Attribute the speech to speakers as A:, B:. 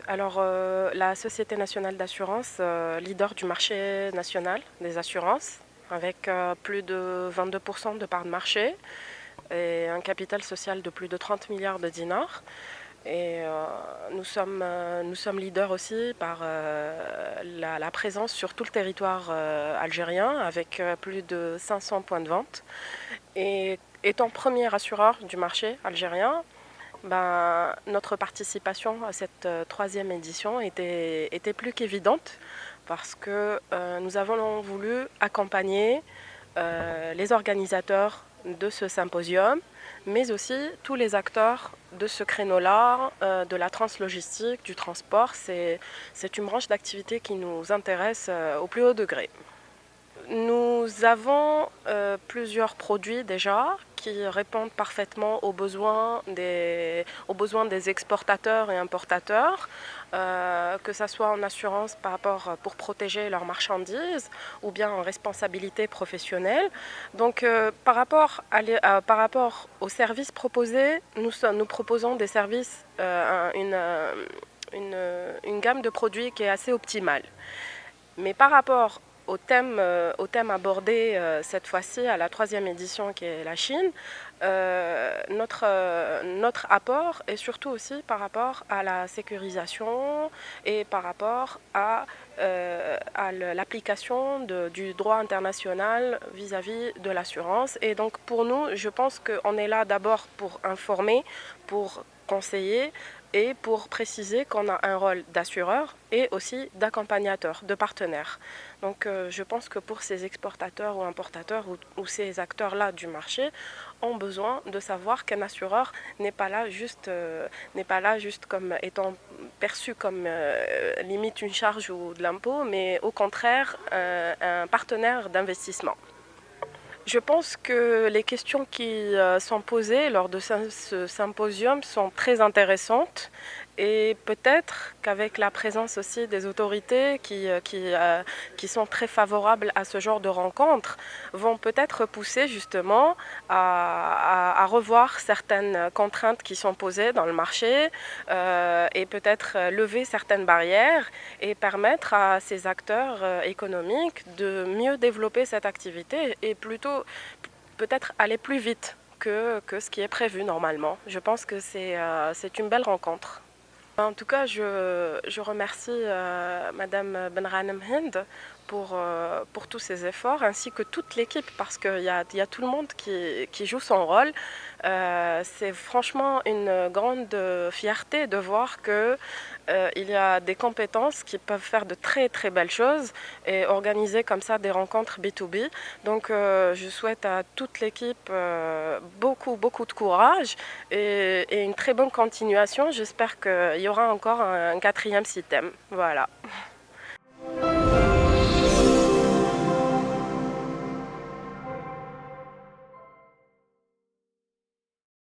A: Alors, la Société nationale d'assurance, leader du marché national des assurances, avec plus de 22% de parts de marché et un capital social de plus de 30 milliards de dinars. Et nous sommes leaders aussi par la présence sur tout le territoire algérien, avec plus de 500 points de vente. Et étant premier assureur du marché algérien, ben, notre participation à cette troisième édition était plus qu'évidente parce que nous avons voulu accompagner les organisateurs de ce symposium, mais aussi tous les acteurs de ce créneau-là, de la translogistique, du transport. C'est une branche d'activité qui nous intéresse au plus haut degré. Nous avons plusieurs produits déjà qui répondent parfaitement aux besoins des exportateurs et importateurs, que ce soit en assurance pour protéger leurs marchandises ou bien en responsabilité professionnelle. Donc par rapport aux services proposés, nous proposons des services, une gamme de produits qui est assez optimale. Mais par rapport au thème abordé cette fois-ci à la troisième édition qui est la Chine, notre apport est surtout aussi par rapport à la sécurisation et par rapport à l'application du droit international vis-à-vis de l'assurance. Et donc pour nous, je pense qu'on est là d'abord pour informer, pour conseiller, et pour préciser qu'on a un rôle d'assureur et aussi d'accompagnateur, de partenaire. Donc je pense que pour ces exportateurs ou importateurs ou ces acteurs-là du marché ont besoin de savoir qu'un assureur n'est pas là juste comme étant perçu comme limite une charge ou de l'impôt, mais au contraire un partenaire d'investissement. Je pense que les questions qui sont posées lors de ce symposium sont très intéressantes et peut-être qu'avec la présence aussi des autorités qui sont très favorables à ce genre de rencontres, vont peut-être pousser justement à revoir certaines contraintes qui sont posées dans le marché et peut-être lever certaines barrières et permettre à ces acteurs économiques de mieux développer cette activité et plutôt peut-être aller plus vite que ce qui est prévu normalement. Je pense que c'est une belle rencontre. En tout cas, je remercie Madame Benranem Hind pour tous ses efforts, ainsi que toute l'équipe, parce qu'il y a tout le monde qui joue son rôle. C'est franchement une grande fierté de voir que il y a des compétences qui peuvent faire de très très belles choses et organiser comme ça des rencontres B2B. Donc je souhaite à toute l'équipe beaucoup de courage et une très bonne continuation. J'espère qu'il y aura encore un quatrième système. Voilà.